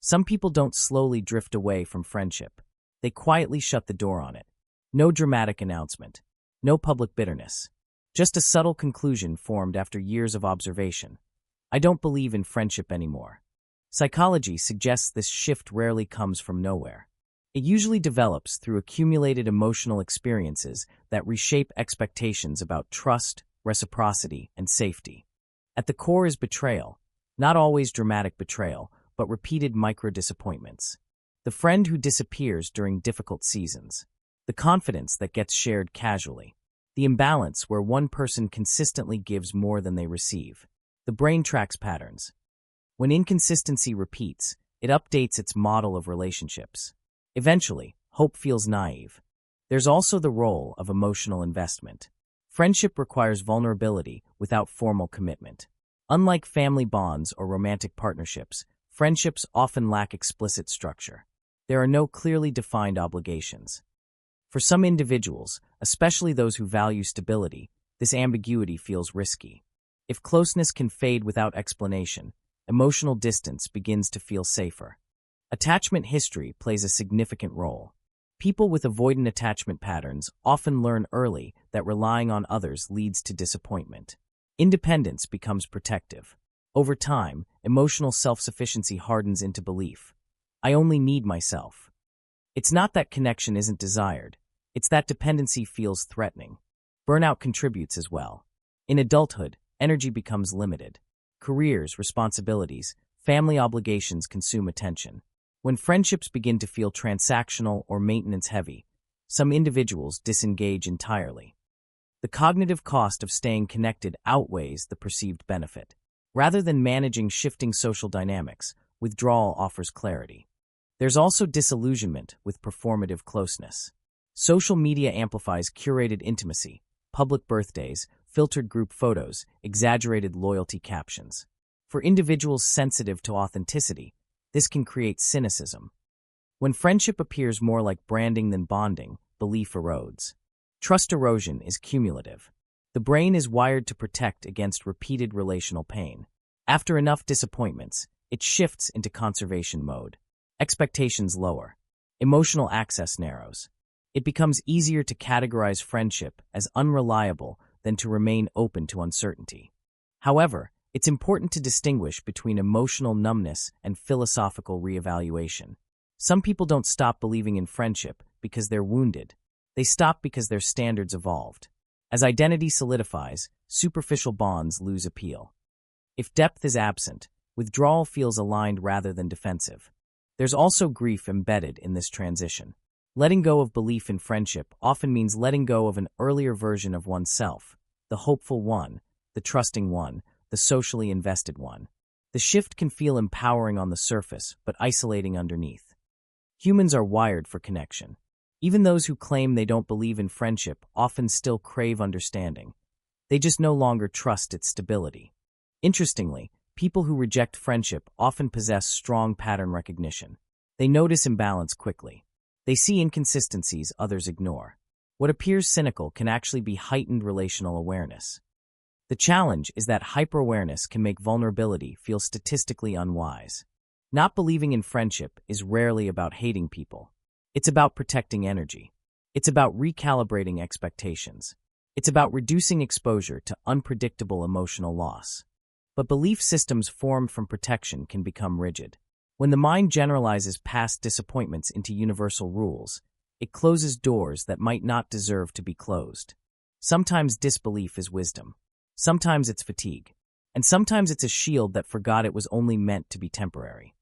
Some people don't slowly drift away from friendship. They quietly shut the door on it. No dramatic announcement. No public bitterness. Just a subtle conclusion formed after years of observation. I don't believe in friendship anymore. Psychology suggests this shift rarely comes from nowhere. It usually develops through accumulated emotional experiences that reshape expectations about trust, reciprocity, and safety. At the core is betrayal, not always dramatic betrayal, but repeated micro-disappointments. The friend who disappears during difficult seasons. The confidence that gets shared casually. The imbalance where one person consistently gives more than they receive. The brain tracks patterns. When inconsistency repeats, it updates its model of relationships. Eventually, hope feels naive. There's also the role of emotional investment. Friendship requires vulnerability without formal commitment. Unlike family bonds or romantic partnerships, friendships often lack explicit structure. There are no clearly defined obligations. For some individuals, especially those who value stability, this ambiguity feels risky. If closeness can fade without explanation, emotional distance begins to feel safer. Attachment history plays a significant role. People with avoidant attachment patterns often learn early that relying on others leads to disappointment. Independence becomes protective. Over time, emotional self-sufficiency hardens into belief. I only need myself. It's not that connection isn't desired. It's that dependency feels threatening. Burnout contributes as well. In adulthood, energy becomes limited. Careers, responsibilities, family obligations consume attention. When friendships begin to feel transactional or maintenance-heavy, some individuals disengage entirely. The cognitive cost of staying connected outweighs the perceived benefit. Rather than managing shifting social dynamics, withdrawal offers clarity. There's also disillusionment with performative closeness. Social media amplifies curated intimacy, public birthdays, filtered group photos, exaggerated loyalty captions. For individuals sensitive to authenticity, this can create cynicism. When friendship appears more like branding than bonding, belief erodes. Trust erosion is cumulative. The brain is wired to protect against repeated relational pain. After enough disappointments, it shifts into conservation mode. Expectations lower. Emotional access narrows. It becomes easier to categorize friendship as unreliable than to remain open to uncertainty. However, it's important to distinguish between emotional numbness and philosophical reevaluation. Some people don't stop believing in friendship because they're wounded. They stop because their standards evolved. As identity solidifies, superficial bonds lose appeal. If depth is absent, withdrawal feels aligned rather than defensive. There's also grief embedded in this transition. Letting go of belief in friendship often means letting go of an earlier version of oneself, the hopeful one, the trusting one, the socially invested one. The shift can feel empowering on the surface, but isolating underneath. Humans are wired for connection. Even those who claim they don't believe in friendship often still crave understanding. They just no longer trust its stability. Interestingly, people who reject friendship often possess strong pattern recognition. They notice imbalance quickly. They see inconsistencies others ignore. What appears cynical can actually be heightened relational awareness. The challenge is that hyper-awareness can make vulnerability feel statistically unwise. Not believing in friendship is rarely about hating people. It's about protecting energy. It's about recalibrating expectations. It's about reducing exposure to unpredictable emotional loss. But belief systems formed from protection can become rigid. When the mind generalizes past disappointments into universal rules, it closes doors that might not deserve to be closed. Sometimes disbelief is wisdom. Sometimes it's fatigue. And sometimes it's a shield that forgot it was only meant to be temporary.